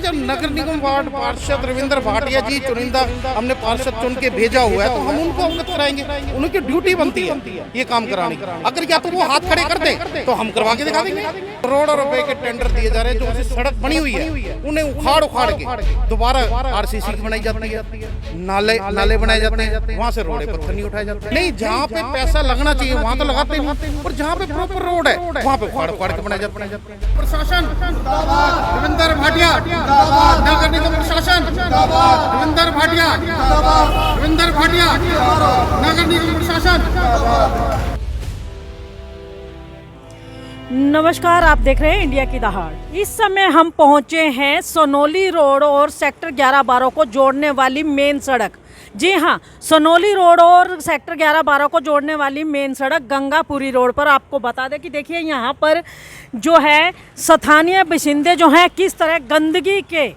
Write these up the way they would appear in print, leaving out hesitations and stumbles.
जब नगर निगम वार्ड पार्षद रविंद्र भाटिया जी चुनिंदा हमने पार्षद चुन के भेजा हुआ है, तो हम उनको अवगत कराएंगे। उनकी ड्यूटी बनती है ये काम कराने। अगर या तो वो हाथ खड़े कर दे तो हम करवा के दिखा देंगे। करोड़ों रुपए के टेंडर दिए जा रहे हैं, जो उसे सड़क बनी हुई है उन्हें उखाड़ के दोबारा आरसीसी की बनाई जाती है, नाले बनाए जाते हैं, वहाँ से रोड पत्थर नहीं उठाए जाते। नहीं, जहाँ पे पैसा लगना चाहिए वहाँ तो लगाते नहीं, और जहाँ पे प्रॉपर रोड है वहाँ पे उखाड़ के बनाए जाते हैं। प्रशासन रविंद्र भाटिया, नगर निगम प्रशासन रविंद्र भाटिया, नगर निगम प्रशासन। नमस्कार, आप देख रहे हैं इंडिया की दहाड़। इस समय हम पहुंचे हैं सोनोली रोड और सेक्टर 11-12 को जोड़ने वाली मेन सड़क। जी हाँ, सोनोली रोड और सेक्टर 11-12 को जोड़ने वाली मेन सड़क गंगापुरी रोड पर। आपको बता दें कि देखिए यहाँ पर जो है स्थानीय बाशिंदे जो हैं किस तरह गंदगी के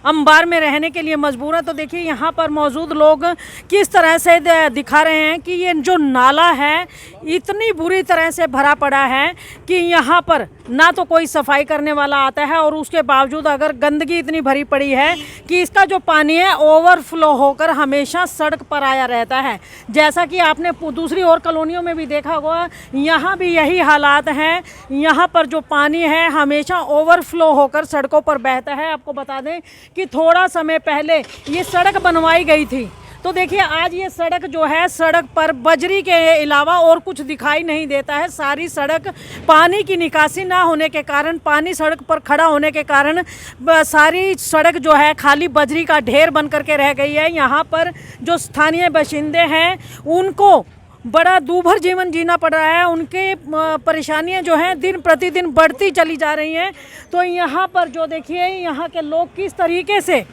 अंबार में रहने के लिए मजबूर है। तो देखिए यहाँ पर मौजूद लोग किस तरह से दिखा रहे हैं कि ये जो नाला है इतनी बुरी तरह से भरा पड़ा है कि यहाँ पर ना तो कोई सफाई करने वाला आता है, और उसके बावजूद अगर गंदगी इतनी भरी पड़ी है कि इसका जो पानी है ओवरफ्लो होकर हमेशा सड़क पर आया रहता है। जैसा कि आपने दूसरी और कॉलोनियों में भी देखा होगा, यहाँ भी यही हालात हैं। यहाँ पर जो पानी है हमेशा ओवरफ्लो होकर सड़कों पर बहता है। आपको बता दें कि थोड़ा समय पहले ये सड़क बनवाई गई थी, तो देखिए आज ये सड़क जो है, सड़क पर बजरी के अलावा और कुछ दिखाई नहीं देता है। सारी सड़क पानी की निकासी ना होने के कारण, पानी सड़क पर खड़ा होने के कारण सारी सड़क जो है खाली बजरी का ढेर बन करके रह गई है। यहाँ पर जो स्थानीय बाशिंदे हैं उनको बड़ा दूभर जीवन जीना पड़ रहा है। उनके परेशानियां जो हैं दिन प्रतिदिन बढ़ती चली जा रही हैं। तो यहाँ पर जो देखिए यहाँ के लोग किस तरीके से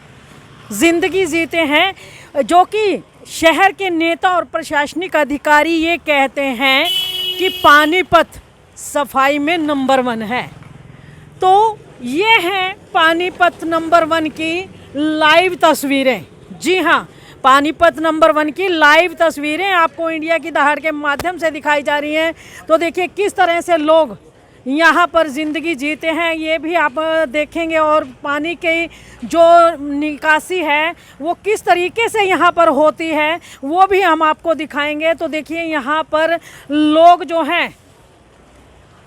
ज़िंदगी जीते हैं, जो कि शहर के नेता और प्रशासनिक अधिकारी ये कहते हैं कि पानीपत सफाई में नंबर 1 है। तो ये हैं पानीपत नंबर 1 की लाइव तस्वीरें। जी हाँ, पानीपत नंबर 1 की लाइव तस्वीरें आपको इंडिया की दहाड़ के माध्यम से दिखाई जा रही हैं। तो देखिए किस तरह से लोग यहाँ पर ज़िंदगी जीते हैं, ये भी आप देखेंगे। और पानी की जो निकासी है वो किस तरीके से यहाँ पर होती है वो भी हम आपको दिखाएंगे। तो देखिए यहाँ पर लोग जो हैं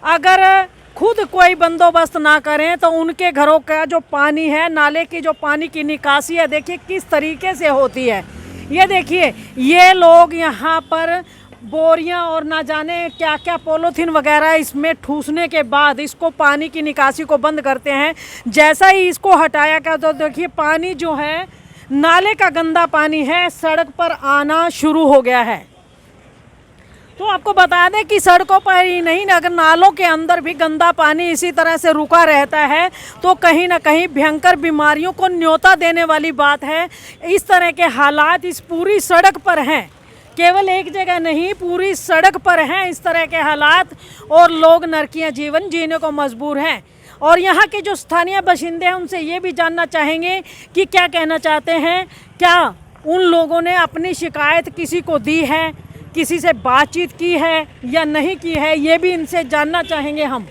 अगर खुद कोई बंदोबस्त ना करें तो उनके घरों का जो पानी है, नाले की जो पानी की निकासी है, देखिए किस तरीके से होती है। ये देखिए ये लोग यहाँ पर बोरियां और ना जाने क्या क्या पॉलीथीन वगैरह इसमें ठूसने के बाद इसको पानी की निकासी को बंद करते हैं। जैसा ही इसको हटाया गया तो देखिए पानी जो है, नाले का गंदा पानी है, सड़क पर आना शुरू हो गया है। तो आपको बता दें कि सड़कों पर ही नहीं, अगर नालों के अंदर भी गंदा पानी इसी तरह से रुका रहता है तो कहीं ना कहीं भयंकर बीमारियों को न्योता देने वाली बात है। इस तरह के हालात इस पूरी सड़क पर हैं, केवल एक जगह नहीं, पूरी सड़क पर हैं इस तरह के हालात, और लोग नरकीय जीवन जीने को मजबूर हैं। और यहाँ के जो स्थानीय बाशिंदे हैं उनसे ये भी जानना चाहेंगे कि क्या कहना चाहते हैं, क्या उन लोगों ने अपनी शिकायत किसी को दी है, किसी से बातचीत की है या नहीं की है, ये भी इनसे जानना चाहेंगे हम।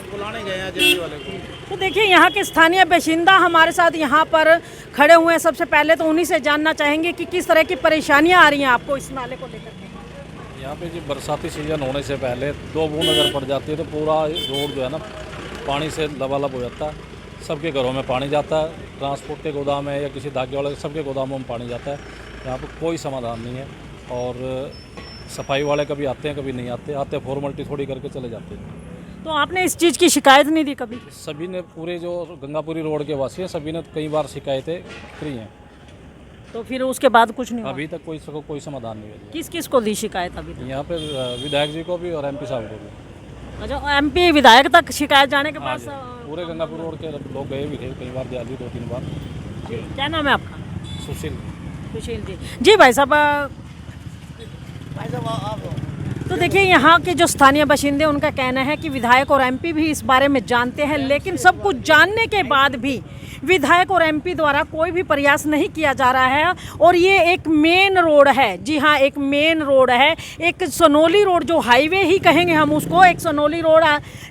बुलाने गए हैं जेबी वाले को। तो देखिए यहाँ के स्थानीय बाशिंदा हमारे साथ यहाँ पर खड़े हुए हैं। सबसे पहले तो उन्हीं से जानना चाहेंगे कि किस तरह की परेशानियाँ आ रही हैं आपको इस नाले को लेकर के। यहाँ पे जो बरसाती सीजन होने से पहले 2 बूंद अगर पड़ जाती है तो पूरा रोड जो है ना पानी से लबालब हो जाता है। सबके घरों में पानी जाता है, ट्रांसपोर्ट के गोदाम है या किसी धागे वाले सबके गोदामों में पानी जाता है। यहाँ पर कोई समाधान नहीं है, और सफाई वाले कभी आते हैं कभी नहीं आते फॉर्मेलिटी थोड़ी करके चले जाते हैं। तो आपने इस चीज़ की शिकायत नहीं दी कभी? सभी ने, पूरे जो गंगापुरी रोड के वासी हैं सभी ने कई बार शिकायतें करी हैं। तो फिर उसके बाद कुछ नहीं हुआ? अभी तक कोई समाधान नहीं है। किस किस को दी शिकायत अभी तक? यहाँ पे विधायक जी को भी और MP साहब को भी। अच्छा, MP विधायक तक शिकायत जाने के बाद पूरे गंगापुर रोड के लोग गए भी थे कई बार, दिल्ली 2-3 बार। क्या नाम है आपका? सुशील जी। जी भाई साहब, तो देखिए यहाँ के जो स्थानीय बाशिंदे, उनका कहना है कि विधायक और MP भी इस बारे में जानते हैं, लेकिन सब कुछ जानने के बाद भी विधायक और एमपी द्वारा कोई भी प्रयास नहीं किया जा रहा है। और ये एक मेन रोड है, जी हाँ एक मेन रोड है, एक सोनोली रोड जो हाईवे ही कहेंगे हम उसको, एक सोनोली रोड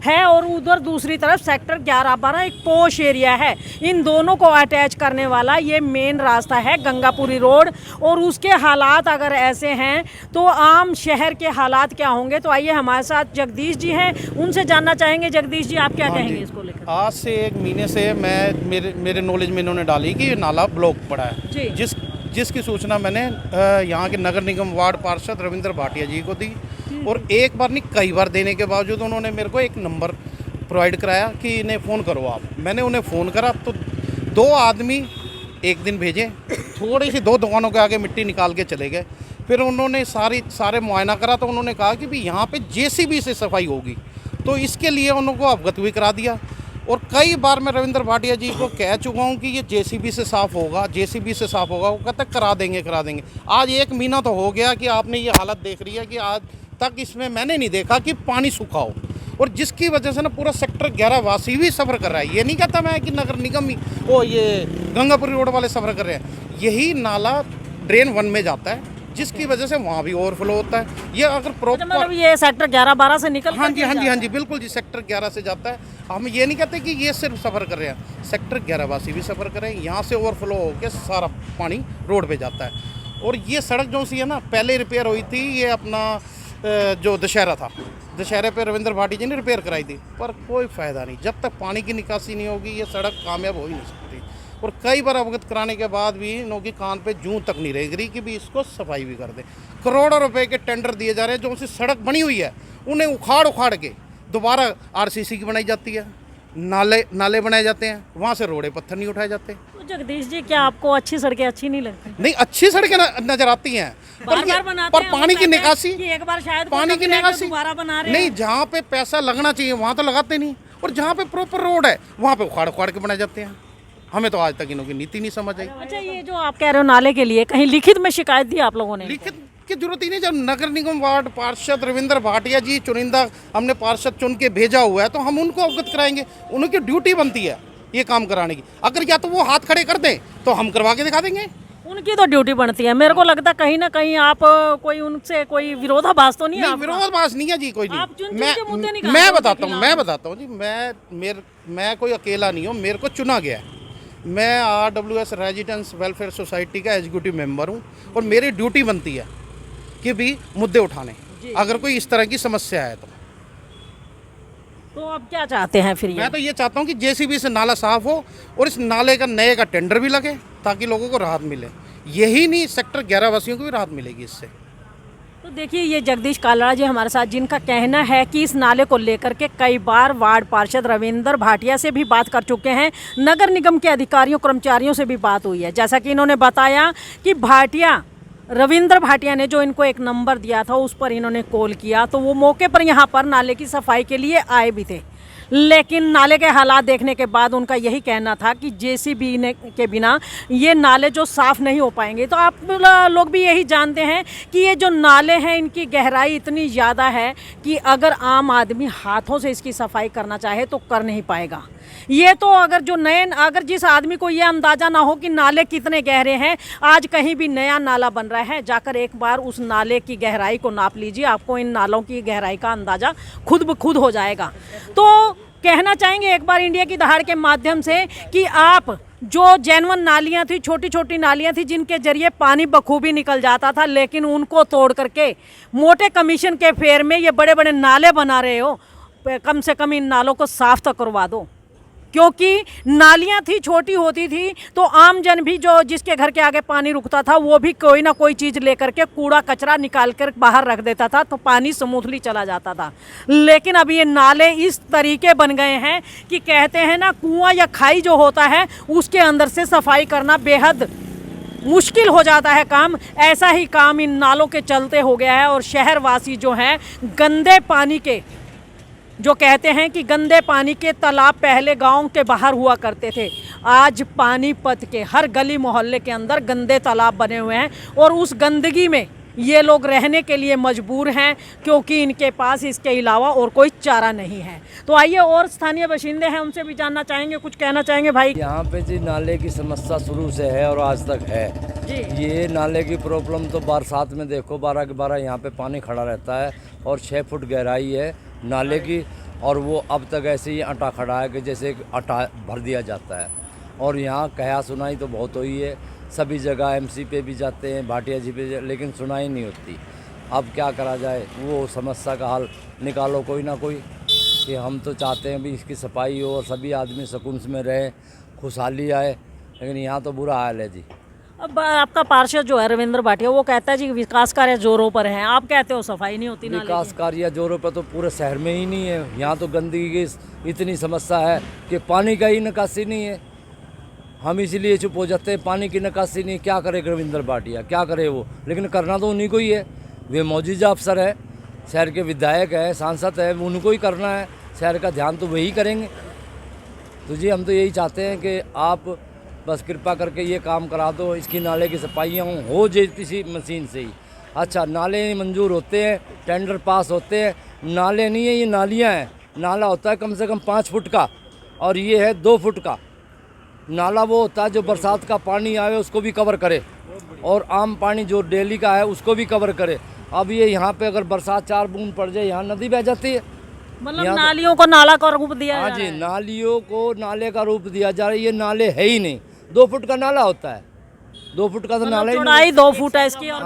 है और उधर दूसरी तरफ सेक्टर 11-12 एक पोश एरिया है। इन दोनों को अटैच करने वाला ये मेन रास्ता है गंगापुरी रोड। और उसके हालात अगर ऐसे हैं तो आम शहर के हालात क्या होंगे। तो आइए हमारे साथ जगदीश जी हैं, उनसे जानना चाहेंगे। जगदीश जी आप क्या कहेंगे इसको लेकर? आज से 1 महीने से मेरे नॉलेज में इन्होंने डाली कि ये नाला ब्लॉक पड़ा है जी। जिसकी सूचना मैंने यहाँ के नगर निगम वार्ड पार्षद रविंद्र भाटिया जी को दी। और एक बार नहीं कई बार देने के बावजूद उन्होंने मेरे को एक नंबर प्रोवाइड कराया कि इन्हें फ़ोन करो आप। मैंने उन्हें फ़ोन करा तो 2 आदमी एक दिन भेजे, थोड़ी सी 2 दुकानों के आगे मिट्टी निकाल के चले गए। फिर उन्होंने सारे मुआयना करा तो उन्होंने कहा कि भी यहाँ पे जेसीबी से सफाई होगी, तो इसके लिए उनको अवगत भी करा दिया। और कई बार मैं रविंद्र भाटिया जी को कह चुका हूँ कि ये जेसीबी से साफ़ होगा, जेसीबी से साफ़ होगा। वो कहते करा देंगे। आज 1 महीना तो हो गया कि आपने ये हालत देख रही है कि आज तक इसमें मैंने नहीं देखा कि पानी सूखा हो। और जिसकी वजह से ना पूरा सेक्टर 11 वासी भी सफ़र कर रहा है। ये नहीं कहता मैं कि नगर निगम ही ये गंगापुरी रोड वाले सफ़र कर रहे हैं। यही नाला ड्रेन 1 में जाता है, जिसकी वजह से वहाँ भी ओवरफ्लो होता है। ये अगर प्रॉपर मतलब ये सेक्टर 11-12 से निकल हाँ जी बिल्कुल जी, सेक्टर 11 से जाता है। हम ये नहीं कहते कि ये सिर्फ सफ़र कर रहे हैं, सेक्टर 11 वासी भी सफ़र कर रहे हैं। यहाँ से ओवरफ्लो होकर सारा पानी रोड पे जाता है। और ये सड़क जो सी है ना, पहले रिपेयर हुई थी, ये अपना जो दशहरा था, दशहरे पे रविंद्र भाटी जी ने रिपेयर कराई थी, पर कोई फ़ायदा नहीं। जब तक पानी की निकासी नहीं होगी ये सड़क कामयाब हो ही नहीं सकती। और कई बार अवगत कराने के बाद भी इनों की कान पे जूं तक नहीं रह गई कि भी इसको सफाई भी कर दे। करोड़ों रुपए के टेंडर दिए जा रहे हैं, जो सी सड़क बनी हुई है उन्हें उखाड़ के दोबारा आरसीसी की बनाई जाती है, नाले बनाए जाते हैं, वहाँ से रोड़े पत्थर नहीं उठाए जाते। तो जगदीश जी क्या आपको अच्छी सड़कें अच्छी नहीं लगती? नहीं, अच्छी सड़कें नजर आती हैं, पर पानी की निकासी, एक बार शायद पानी की निकासी दोबारा बना रहे नहीं। जहाँ पे पैसा लगना चाहिए वहाँ तो लगाते नहीं, और जहाँ पे प्रॉपर रोड है वहाँ पे उखाड़ के बनाए जाते हैं। हमें तो आज तक इनकी नीति नहीं समझ आई। अच्छा, ये जो आप कह रहे हो नाले के लिए कहीं लिखित में शिकायत दी आप लोगों ने? लिखित की जरूरत ही नहीं। जब नगर निगम वार्ड पार्षद रविंद्र भाटिया जी चुनिंदा हमने पार्षद चुन के भेजा हुआ है तो हम उनको अवगत कराएंगे। उनकी ड्यूटी बनती है ये काम कराने की। अगर या तो वो हाथ खड़े कर दें तो हम करवा के दिखा देंगे। उनकी तो ड्यूटी बनती है। मेरे को लगता कहीं ना कहीं आप कोई उनसे कोई विरोधाभास तो नहीं है? विरोधाभास नहीं है जी, कोई आप नहीं। मैं बताता हूँ जी, मैं कोई अकेला नहीं हूँ, मेरे को चुना गया है। मैं RWS रेजिडेंस वेलफेयर सोसाइटी का एग्जीक्यूटिव मेंबर हूँ और मेरी ड्यूटी बनती है कि भी मुद्दे उठाने अगर कोई इस तरह की समस्या है तो आप क्या चाहते हैं फिर? मैं तो ये चाहता हूँ कि जेसीबी से नाला साफ हो और इस नाले का नए का टेंडर भी लगे ताकि लोगों को राहत मिले। यही नहीं, सेक्टर 11 वासियों को भी राहत मिलेगी इससे। तो देखिए ये जगदीश कालाड़ा जी हमारे साथ, जिनका कहना है कि इस नाले को लेकर के कई बार वार्ड पार्षद रविंद्र भाटिया से भी बात कर चुके हैं, नगर निगम के अधिकारियों कर्मचारियों से भी बात हुई है। जैसा कि इन्होंने बताया कि रविंद्र भाटिया ने जो इनको एक नंबर दिया था उस पर इन्होंने कॉल किया, तो वो मौके पर यहाँ पर नाले की सफाई के लिए आए भी थे। लेकिन नाले के हालात देखने के बाद उनका यही कहना था कि जेसीबी के बिना ये नाले जो साफ़ नहीं हो पाएंगे। तो आप लोग भी यही जानते हैं कि ये जो नाले हैं इनकी गहराई इतनी ज़्यादा है कि अगर आम आदमी हाथों से इसकी सफाई करना चाहे तो कर नहीं पाएगा। ये तो अगर जिस आदमी को ये अंदाज़ा ना हो कि नाले कितने गहरे हैं, आज कहीं भी नया नाला बन रहा है, जाकर एक बार उस नाले की गहराई को नाप लीजिए, आपको इन नालों की गहराई का अंदाज़ा खुद ब खुद हो जाएगा। तो कहना चाहेंगे एक बार इंडिया की दहाड़ के माध्यम से कि आप जो जेन्युइन नालियाँ थी, छोटी छोटी नालियाँ थी जिनके जरिए पानी बखूबी निकल जाता था, लेकिन उनको तोड़ करके मोटे कमीशन के फेर में ये बड़े बड़े नाले बना रहे हो, कम से कम इन नालों को साफ तो करवा दो। क्योंकि नालियाँ थी, छोटी होती थी तो आम जन भी जो जिसके घर के आगे पानी रुकता था वो भी कोई ना कोई चीज़ लेकर के कूड़ा कचरा निकाल कर बाहर रख देता था, तो पानी स्मूथली चला जाता था। लेकिन अब ये नाले इस तरीके बन गए हैं कि कहते हैं ना, कुआं या खाई जो होता है उसके अंदर से सफाई करना बेहद मुश्किल हो जाता है काम। ऐसा ही काम इन नालों के चलते हो गया है। और शहरवासी जो हैं गंदे पानी के, जो कहते हैं कि गंदे पानी के तालाब पहले गांव के बाहर हुआ करते थे, आज पानीपत के हर गली मोहल्ले के अंदर गंदे तालाब बने हुए हैं और उस गंदगी में ये लोग रहने के लिए मजबूर हैं क्योंकि इनके पास इसके अलावा और कोई चारा नहीं है। तो आइए और स्थानीय बाशिंदे हैं, उनसे भी जानना चाहेंगे, कुछ कहना चाहेंगे भाई। यहाँ पे जी नाले की समस्या शुरू से है और आज तक है जी। ये नाले की प्रॉब्लम तो बरसात में देखो 12 के 12 यहाँ पे पानी खड़ा रहता है और 6 फुट गहराई है नाले की, और वो अब तक ऐसे ही अटा खड़ा है कि जैसे अटा भर दिया जाता है। और यहाँ कहा सुनाई तो बहुत हुई है, सभी जगह एमसी पे भी जाते हैं, भाटिया जी पे, लेकिन सुनाई नहीं होती। अब क्या करा जाए, वो समस्या का हल निकालो कोई ना कोई, कि हम तो चाहते हैं भी इसकी सफाई हो और सभी आदमी सुकून में रहें, खुशहाली आए, लेकिन यहाँ तो बुरा हाल है जी। अब आपका पार्षद जो है रविंद्र भाटिया, वो कहता है जी विकास कार्य जोरों पर हैं, आप कहते हो सफाई नहीं होती नाले विकास की। कार्य जोरों पर तो पूरे शहर में ही नहीं है। यहाँ तो गंदगी की इतनी समस्या है कि पानी का ही निकासी नहीं है। हम इसीलिए चुप हो जाते हैं, पानी की निकासी नहीं, क्या करे रविंद्र भाटिया, क्या करे वो, लेकिन करना तो उन्हीं को ही है। वे मौजूदा अफसर है, शहर के विधायक है, सांसद है, उनको ही करना है, शहर का ध्यान तो वही करेंगे। तो जी हम तो यही चाहते हैं कि आप बस कृपा करके ये काम करा दो, इसकी नाले की सफाइयाँ हो किसी मशीन से ही। अच्छा, नाले मंजूर होते हैं, टेंडर पास होते हैं, नाले नहीं है, ये नालियाँ हैं। नाला होता है कम से कम 5 फुट का और ये है 2 फुट का। नाला वो होता है जो बरसात का पानी आवे उसको भी कवर करे और आम पानी जो डेली का है उसको भी कवर करे। अब ये यहाँ पे अगर बरसात 4 बूंद पड़ जाए, यहाँ नदी बह जाती है। मतलब नालियों को नाला का रूप दिया हाँ जा जी, रहा है। नालियों को नाले का रूप दिया जा रहा है। ये नाले है ही नहीं, 2 फुट का नाला होता है, 2 फुट का तो नाला ही नहीं। चौड़ाई 2 फुट है इसकी और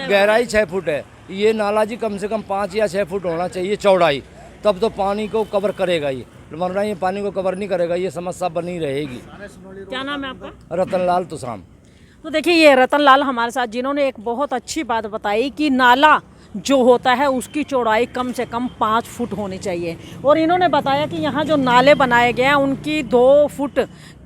गहराई 6 फुट है। ये नाला जी कम से कम 5 या 6 फुट होना चाहिए चौड़ाई, तब तो पानी को कवर करेगा ये, वरना ये पानी को कवर नहीं करेगा, ये समस्या बनी रहेगी। क्या नाम है आपका? रतनलाल तुसाम। तो देखिए ये रतनलाल हमारे साथ, जिन्होंने एक बहुत अच्छी बात बताई कि नाला जो होता है उसकी चौड़ाई कम से कम 5 फुट होनी चाहिए, और इन्होंने बताया कि यहाँ जो नाले बनाए गए हैं उनकी 2 फुट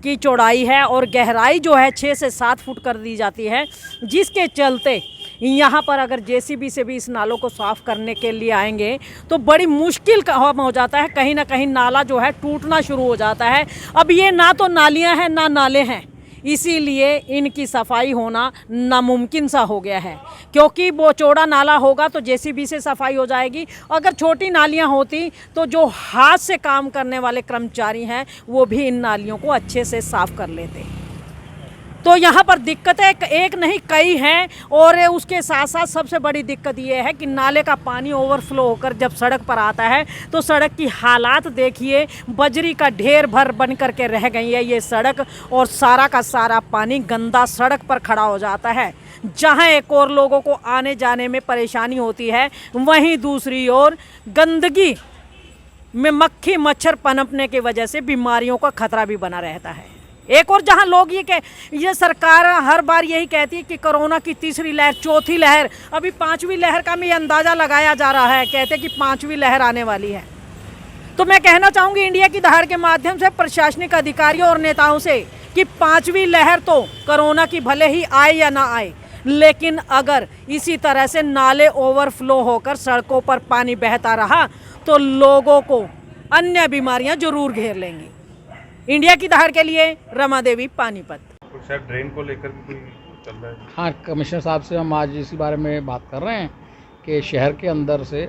की चौड़ाई है और गहराई जो है 6 से 7 फुट कर दी जाती है, जिसके चलते यहाँ पर अगर जेसीबी से भी इस नालों को साफ़ करने के लिए आएंगे तो बड़ी मुश्किल काम हो जाता है। कहीं ना कहीं नाला जो है टूटना शुरू हो जाता है। अब ये ना तो नालियाँ हैं ना नाले हैं, इसीलिए इनकी सफाई होना नामुमकिन सा हो गया है, क्योंकि वो चौड़ा नाला होगा तो जेसीबी से सफाई हो जाएगी। अगर छोटी नालियां होती तो जो हाथ से काम करने वाले कर्मचारी हैं वो भी इन नालियों को अच्छे से साफ कर लेते। तो यहाँ पर दिक्कतें एक नहीं कई हैं, और उसके साथ साथ सबसे बड़ी दिक्कत ये है कि नाले का पानी ओवरफ्लो होकर जब सड़क पर आता है तो सड़क की हालात देखिए, बजरी का ढेर भर बन करके रह गई है ये सड़क, और सारा का सारा पानी गंदा सड़क पर खड़ा हो जाता है। जहाँ एक और लोगों को आने जाने में परेशानी होती है, वहीं दूसरी ओर गंदगी में मक्खी मच्छर पनपने की वजह से बीमारियों का खतरा भी बना रहता है। एक और जहां लोग ये सरकार हर बार यही कहती है कि कोरोना की 3री लहर, 4थी लहर, अभी 5वीं लहर का भी अंदाज़ा लगाया जा रहा है, कहते कि 5वीं लहर आने वाली है। तो मैं कहना चाहूँगी इंडिया की दहाड़ के माध्यम से प्रशासनिक अधिकारियों और नेताओं से कि 5वीं लहर तो कोरोना की भले ही आए या ना आए, लेकिन अगर इसी तरह से नाले ओवरफ्लो होकर सड़कों पर पानी बहता रहा तो लोगों को अन्य बीमारियां जरूर घेर लेंगी। इंडिया की दहाड़ के लिए रमा देवी, पानीपत। शायद ड्रेन को लेकर कोई चल रहा है। हाँ, कमिश्नर साहब से हम आज इसी बारे में बात कर रहे हैं कि शहर के अंदर से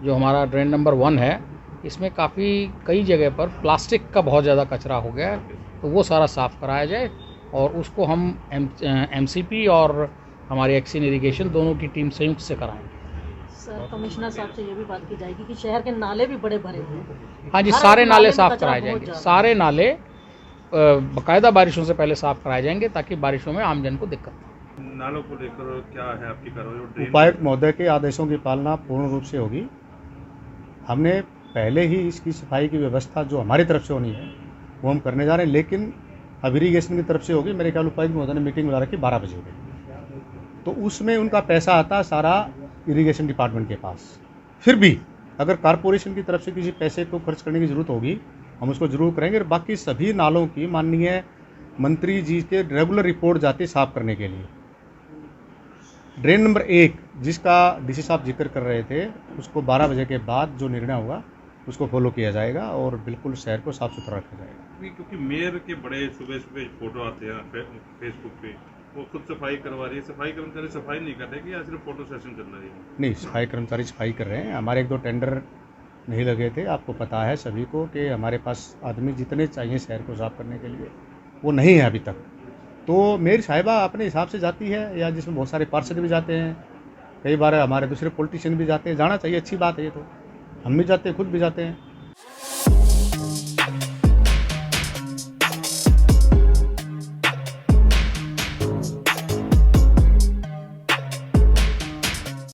जो हमारा ड्रेन नंबर 1 है, इसमें कई जगह पर प्लास्टिक का बहुत ज़्यादा कचरा हो गया है, तो वो सारा साफ़ कराया जाए और उसको हम एमसीपी और हमारी एक्सिन इरिगेशन दोनों की टीम संयुक्त से कराएंगे। सर, कमिश्नर साहब से ये भी बात की जाएगी कि शहर के नाले भी बड़े भरे हैं। हाँ जी, सारे नाले साफ़ कराए जाएंगे, सारे नाले बाकायदा बारिशों से पहले साफ़ कराए जाएंगे ताकि बारिशों में आमजन को दिक्कत न। नालों को लेकर क्या है आपकी कार्रवाई? उपायुक्त महोदय के आदेशों की पालना पूर्ण रूप से होगी। हमने पहले ही इसकी सफाई की व्यवस्था जो हमारी तरफ से होनी है वो हम करने जा रहे हैं, लेकिन अब इरीगेशन की तरफ से होगी। मेरे ख्याल उपायुक्त महोदय ने मीटिंग बुला रखी 12 बजे की, तो उसमें उनका पैसा आता है सारा इरिगेशन डिपार्टमेंट के पास। फिर भी अगर कारपोरेशन की तरफ से किसी पैसे को खर्च करने की ज़रूरत होगी हम उसको जरूर करेंगे। और बाकी सभी नालों की माननीय मंत्री जी के रेगुलर रिपोर्ट जाती है साफ करने के लिए। ड्रेन नंबर 1 जिसका डीसी साहब जिक्र कर रहे थे, उसको 12 बजे के बाद जो निर्णय होगा उसको फॉलो किया जाएगा और बिल्कुल शहर को साफ सुथरा रखा जाएगा। क्योंकि मेयर के बड़े सुबह सुबह फोटो आते हैं फेसबुक पे, वो खुद सफाई करवा रही है, सफाई कर्मचारी सफाई नहीं कर रहे कि या सिर्फ फोटो सेशन चल रही है? नहीं, सफाई कर्मचारी सफाई कर रहे हैं। हमारे एक दो टेंडर नहीं लगे थे, आपको पता है सभी को कि हमारे पास आदमी जितने चाहिए शहर को साफ करने के लिए वो नहीं है अभी तक। तो मेयर साहिबा अपने हिसाब से जाती है, या जिसमें बहुत सारे पार्षद भी जाते हैं, कई बार हमारे दूसरे पॉलिटिशियन भी जाते हैं, जाना चाहिए, अच्छी बात है ये तो। हम भी जाते हैं, खुद भी जाते हैं।